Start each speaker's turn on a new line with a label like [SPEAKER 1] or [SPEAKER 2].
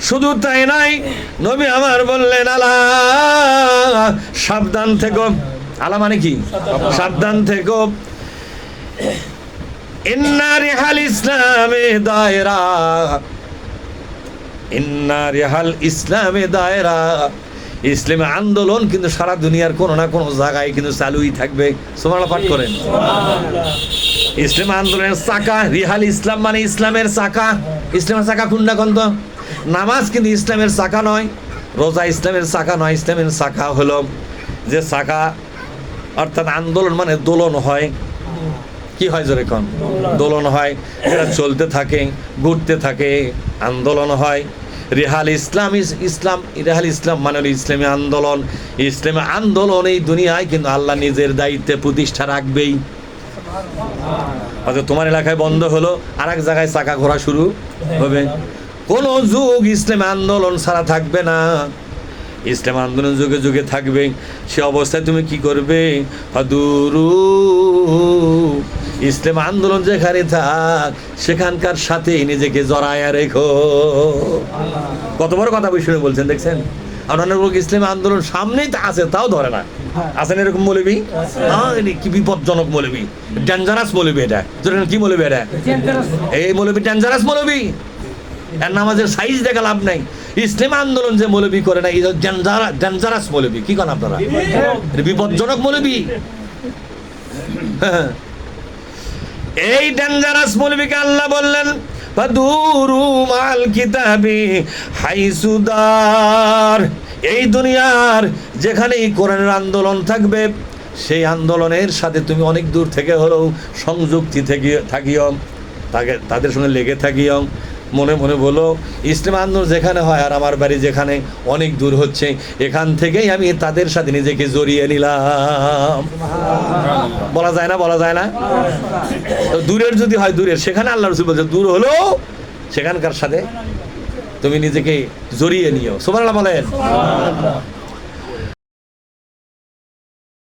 [SPEAKER 1] শুধু তাই নাই, নবী আমার বললেন, আলা সাবধান থেকো। আলা মানে কি? সাবধান থেকো। ইন্না রিহাল ইসলামে দায়রা, ইন্না রিহাল ইসলামে দায়রা। ইসলামে আন্দোলন কিন্তু সারা দুনিয়ার কোনো না কোনো জায়গায় কিন্তু চালুই থাকবে। সুবহানাল্লাহ পাঠ করেন। ইসলাম আন্দোলনের চাকা, রিহাল ইসলাম মানে ইসলামের চাকা। ইসলামের চাকা কোনটা কোন? নামাজ কিন্তু ইসলামের চাকা নয়, রোজা ইসলামের চাকা নয়। ইসলামের চাকা হলো যে চাকা, অর্থাৎ আন্দোলন মানে দোলন হয়। কি হয় জোরে কোন? দোলন হয়, এটা চলতে থাকে, ঘুরতে থাকে, আন্দোলন হয়। রিহাল ইসলাম, ইসলাম রিহাল ইসলাম মানে হলো ইসলামী আন্দোলন। ইসলামী আন্দোলন এই দুনিয়ায় কিন্তু আল্লাহ নিজের দায়িত্বে প্রতিষ্ঠা রাখবেই। হয়তো তোমার এলাকায় বন্ধ হলো, আর এক জায়গায় চাকা ঘোরা শুরু হবে। কোন যুগ ইসলামী আন্দোলন ছাড়া থাকবে না, ইসলাম আন্দোলন যুগে যুগে থাকবে। সে অবস্থায় তুমি কি করবে? ফাদুরু, ইসলাম আন্দোলন যেখানে থাক সেখানকার সাথে নিজেকে জড়ায়া রেখো। কত বড় কথা শুনে বলছেন, দেখছেন? অন্যান্য লোক ইসলামী আন্দোলন সামনেই তো আছে, তাও ধরে না। আছেন এরকম মৌলবি? কি বিপজ্জনক মৌলবি, ডেঞ্জারাস মৌলবি। এটা কি মৌলবি? এটা এই মৌলবি ডেঞ্জারাস মৌলবি। এর নামাজের সাইজ দেখা লাভ নাই। ইসলাম আন্দোলন যে মৌলবি করে না, এই ডেঞ্জারাস মৌলবি। কি করেন আপনারা? বিপজ্জনক মৌলবি। এই ডেঞ্জারাস মৌলবিকে আল্লাহ বললেন, ফাদুরু মাল কিতাবি হাইসুদার। এই দুনিয়ার যেখানেই কোরআনের আন্দোলন থাকবে, সেই আন্দোলনের সাথে তুমি অনেক দূর থেকে হলেও সংযুক্তি থাকিও, তাদের সঙ্গে লেগে থাকিও। মনে মনে বলো, ইসলাম আন্দোলন যেখানে হয় আর আমার বাড়ি যেখানে অনেক দূর হচ্ছে, এখান থেকেই আমি তাদের সাথে নিজেকে জড়িয়ে নিলাম। বলা যায় না? বলা যায় না? দূরের যদি হয় দূরের, সেখানে আল্লাহ রাসূল বলছে দূর হলো সেখানকার সাথে তুমি নিজেকে জড়িয়ে নিও। সুবহানাল্লাহ বলেন।